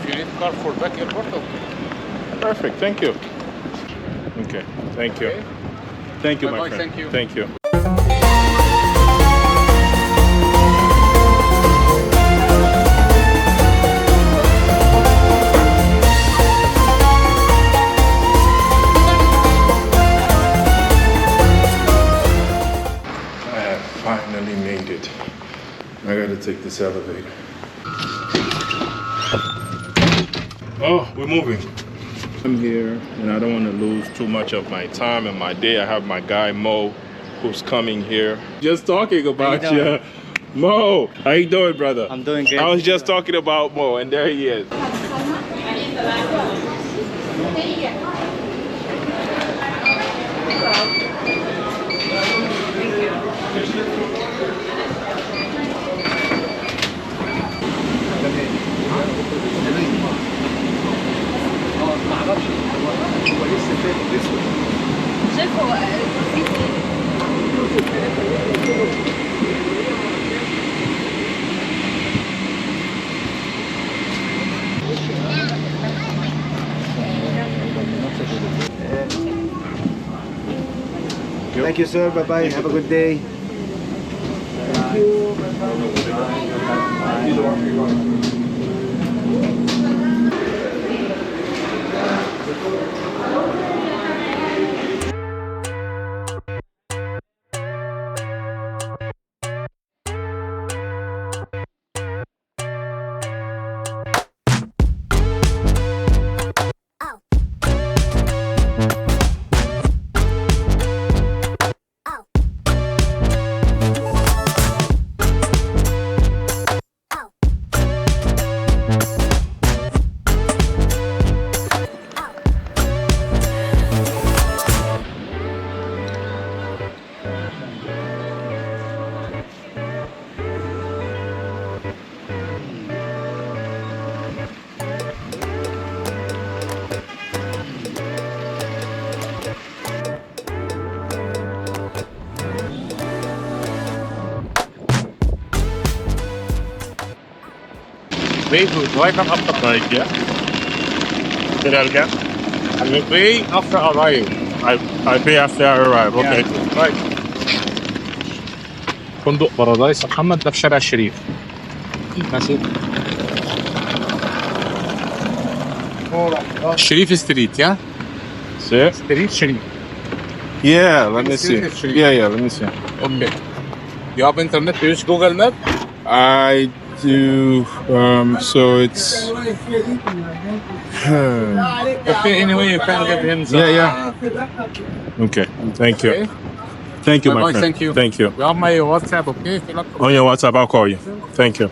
If you need a car for back airport, okay. Perfect. Thank you. Okay. Thank you. Okay. Thank you, my Bye-bye, friend. thank you. Thank you. I have finally made it. I gotta take this elevator. Oh, we're moving. I'm here and I don't want to lose too much of my time and my day. I have my guy Mo who's coming here. Just talking about you. Mo, how you doing, brother? I'm doing good. I was just talking about Mo and there he is. Thank you, sir. Bye-bye. Have a good day. Wait, right after like, yeah? Did that again? I will pay after arrive. I pay after I arrive, okay. Right. فندق بارادايس محمد ده في شارع الشريف. ماشي. Sharif Street, yeah? Sir? Street Sharif. Yeah, let me see. Sharif. Yeah, let me see. Okay. You have internet? You use Google Map? I do, so it's... Okay, anyway, you can get him. Yeah. Okay, thank you. Okay. Thank you, my Bye-bye, friend. thank you. Thank you. You have my WhatsApp, okay? If you like- On your WhatsApp, I'll call you. Thank you.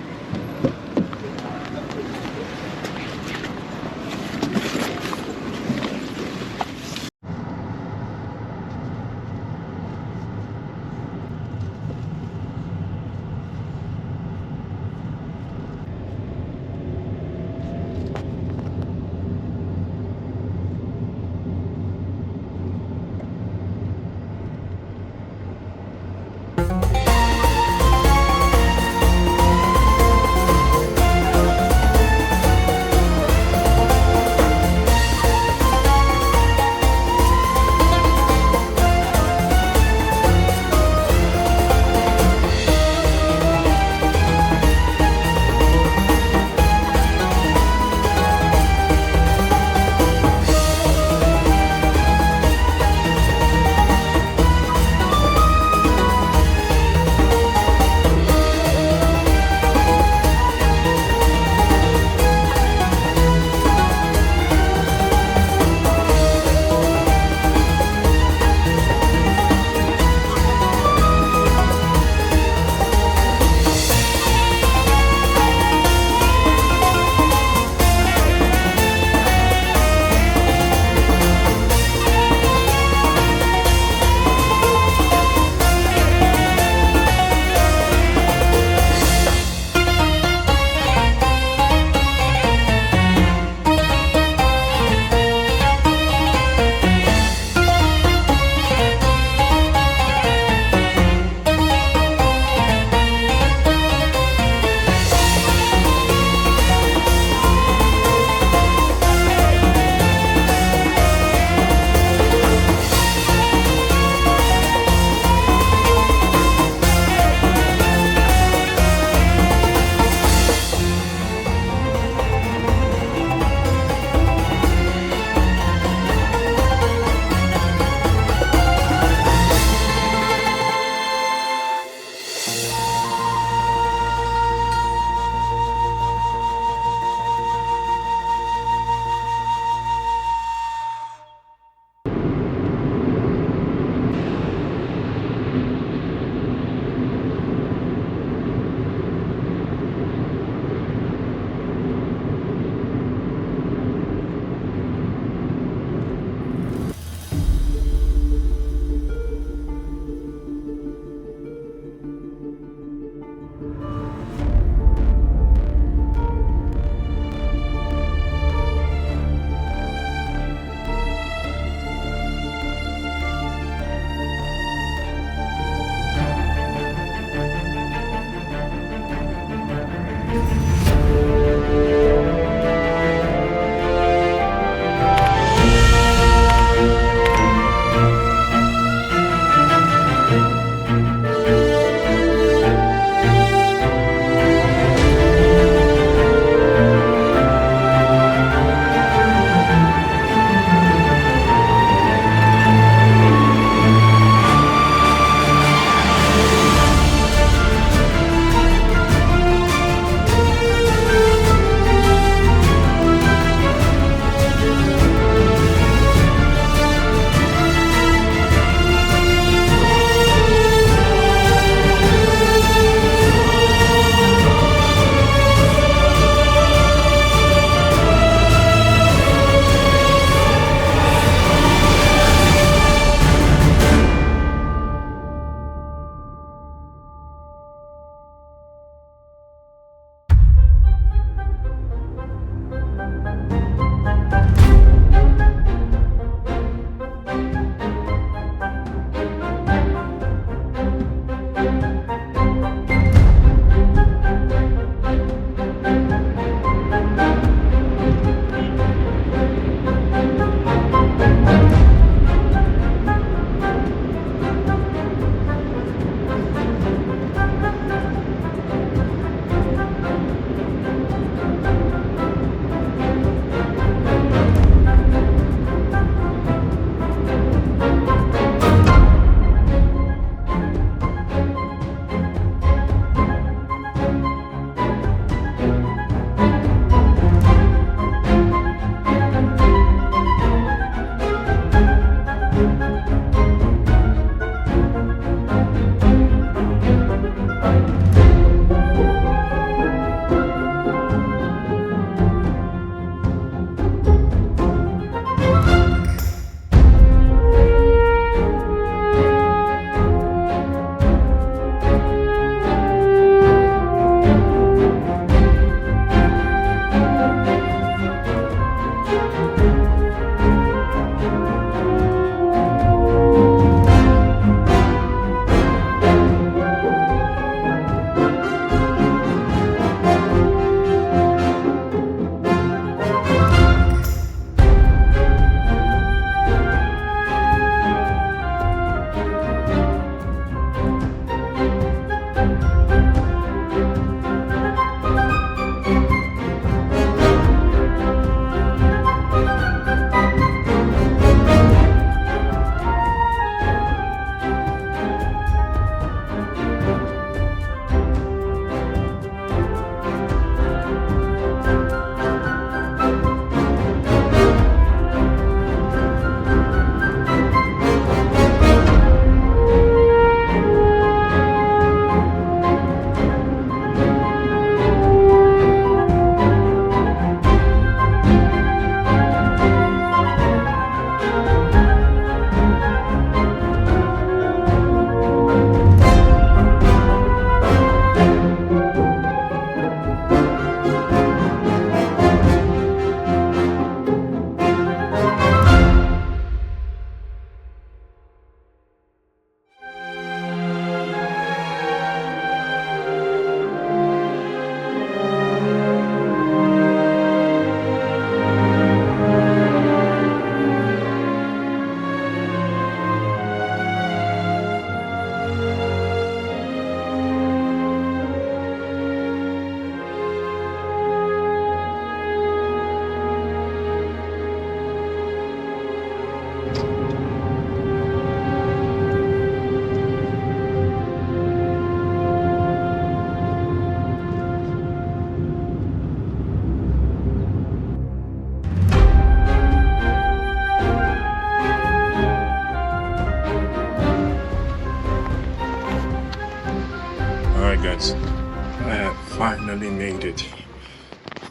finally made it.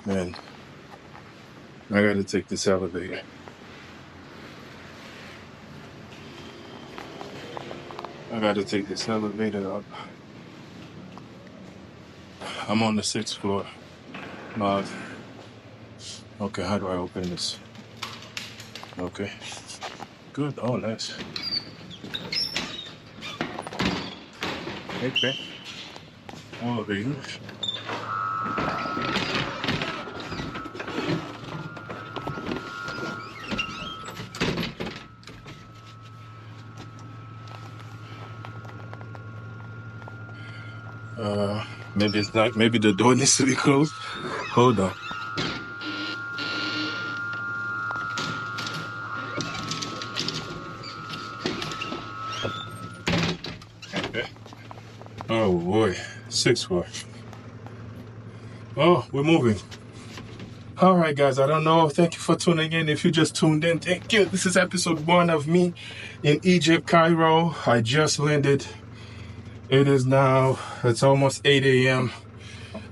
Man, I gotta take this elevator. I gotta take this elevator up. I'm on the 6th floor. Okay, how do I open this? Okay. Good. Oh, nice. Okay. Elevators. Maybe it's not. Maybe the door needs to be closed. Hold on. Okay. Oh boy, 6th floor. Oh, we're moving. All right, guys. I don't know. Thank you for tuning in. If you just tuned in, thank you. This is episode 1 of me in Egypt, Cairo. I just landed. It is now. It's almost 8 a.m.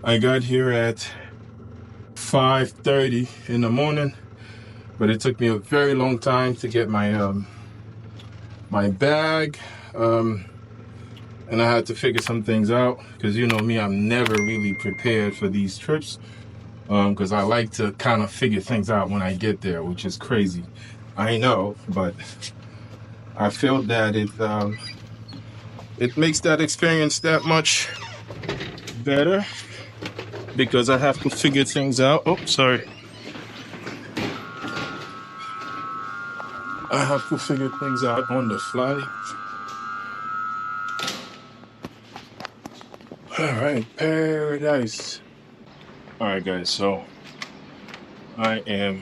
I got here at 5:30 in the morning, but it took me a very long time to get my my bag, and I had to figure some things out because you know me, I'm never really prepared for these trips because I like to kind of figure things out when I get there, which is crazy. I know, but I feel that it makes that experience that much better because I have to figure things out. Oh, sorry. I have to figure things out on the fly. All right, paradise. All right, guys, so I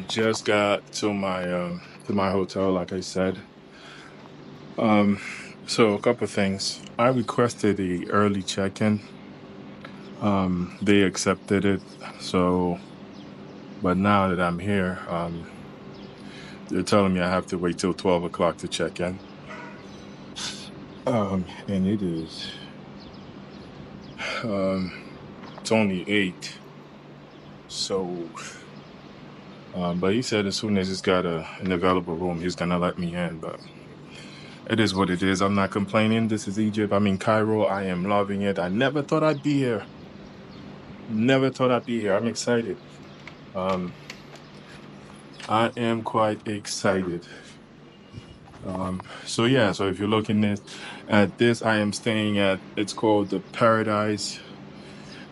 just got to my hotel, like I said. So a couple of things. I requested the early check-in. They accepted it. So, but now that I'm here, they're telling me I have to wait till 12 o'clock to check in. And it is, it's only 8. So, but he said as soon as he's got an available room, he's gonna let me in. But it is what it is. I'm not complaining. This is Egypt. I'm in Cairo. I am loving it. I never thought I'd be here. Never thought I'd be here. I'm excited. I am quite excited. So yeah, so if you're looking at this, I am staying at, it's called the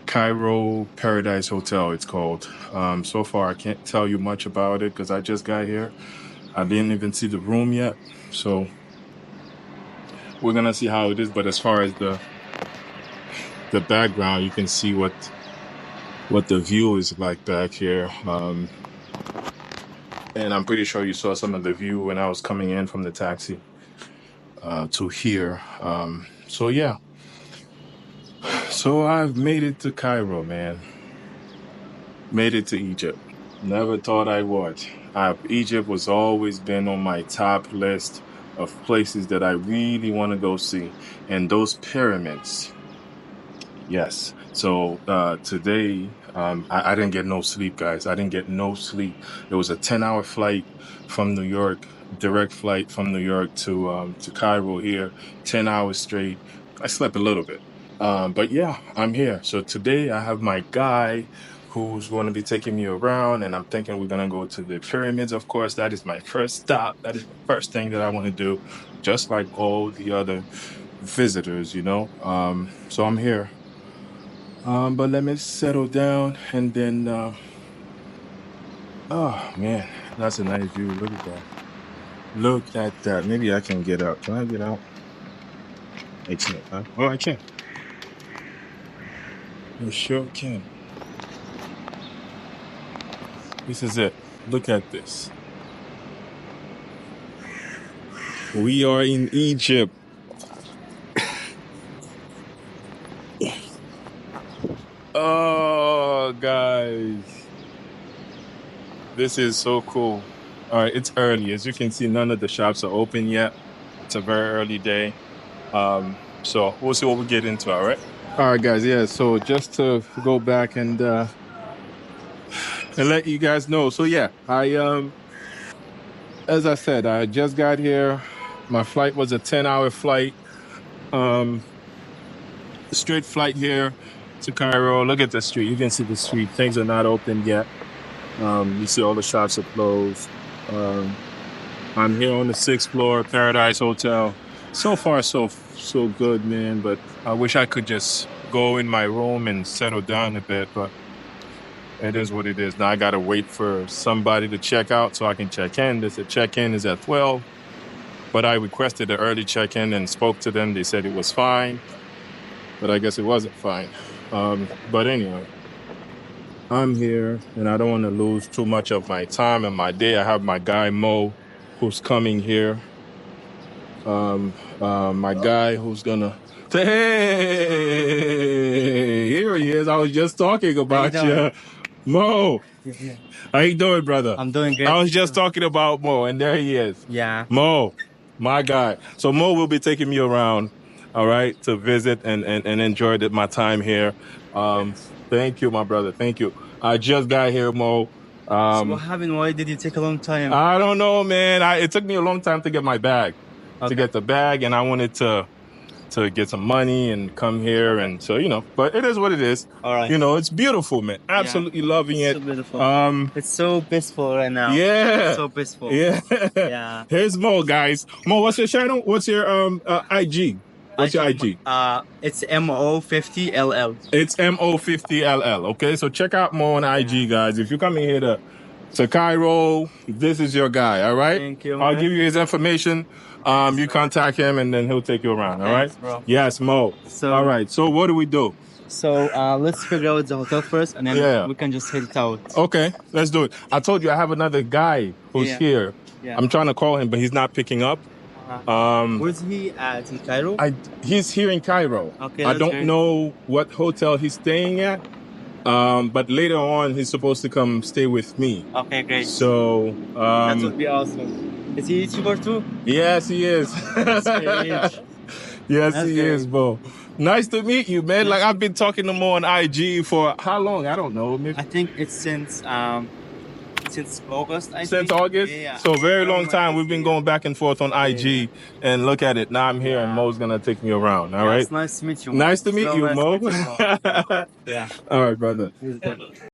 Cairo Paradise Hotel, it's called. So far, I can't tell you much about it because I just got here. I didn't even see the room yet. So we're going to see how it is. But as far as the background, you can see what the view is like back here. And I'm pretty sure you saw some of the view when I was coming in from the taxi to here. So yeah. So I've made it to Cairo, man. Made it to Egypt. Never thought I would. Egypt was always been on my top list of places that I really want to go see. And those pyramids. Yes. So today, I didn't get no sleep, guys. I didn't get no sleep. It was a 10-hour flight from New York, direct flight from New York to Cairo here, 10 hours straight. I slept a little bit. But yeah, I'm here. So today I have my guy who's going to be taking me around, and I'm thinking we're going to go to the pyramids. Of course, that is my first stop. That is the first thing that I want to do, just like all the other visitors, you know. So I'm here. But let me settle down and then, oh man, that's a nice view. Look at that. Look at that. Maybe I can get out. Can I get out? I can't, huh? Oh, I can. I sure can. This is it. Look at this. We are in Egypt. Oh, guys. This is so cool. All right, it's early. As you can see, none of the shops are open yet. It's a very early day. So we'll see what we get into. All right. All right, guys. Yeah. So just to go back and let you guys know. So yeah, as I said, I just got here. My flight was a 10-hour flight. Straight flight here to Cairo. Look at the street. You can see the street. Things are not open yet. You see all the shops are closed. I'm here on the 6th floor, Paradise Hotel. So far, so good, man. But I wish I could just go in my room and settle down a bit. But it is what it is. Now I gotta wait for somebody to check out so I can check in. They said check-in is at 12. But I requested an early check-in and spoke to them. They said it was fine. But I guess it wasn't fine. But anyway, I'm here and I don't want to lose too much of my time and my day. I have my guy Mo who's coming here. My guy who's gonna say, hey, here he is. I was just talking about you. Mo. Yeah. How you doing, brother? I'm doing good. I was just talking about Mo and there he is. Yeah. Mo, my guy. So Mo will be taking me around. All right, to visit and enjoy my time here. Thank you, my brother. Thank you. I just got here, Mo. So what happened? Why did it take a long time? I don't know, man. It took me a long time to get my bag, Okay. and I wanted to get some money and come here, and so But it is what it is. All right. It's beautiful, man. Absolutely loving It's it. so beautiful. It's so peaceful right now. Yeah. It's so peaceful. Yeah. Yeah. Here's Mo, guys. Mo, what's your channel? What's your IG? What's your IG? It's MO50LL. It's MO50LL. Okay, so check out Mo on IG, guys. If you're coming here to Cairo, this is your guy. All right. Thank you, I'll man. give you his information. You contact him, and then he'll take you around. All right. Thanks, bro. Yes, Mo. So- all right. So what do we do? So let's figure out the hotel first, and then Yeah. we can just head it out. Okay, let's do it. I told you I have another guy who's Yeah. here. Yeah. I'm trying to call him, but he's not picking up. Where's he at? In Cairo? He's here in Cairo. Okay, I that's don't great. know what hotel he's staying at. But later on, he's supposed to come stay with me. Okay, great. So, That would be awesome. Is he YouTuber too? yes, he is. That's great. Yes, That's he great. is, bro. Nice to meet you, man. Like, I've been talking to Mo on IG for how long? I don't know. Maybe I think it's since August. since August. Yeah. So, very long time. Yeah. We've been going back and forth on IG. And look at it. Now I'm here, and Yeah. Mo's going to take me around. All right. It's nice to meet you. Nice to meet So you, nice Mo. to meet you. Yeah. All right, brother.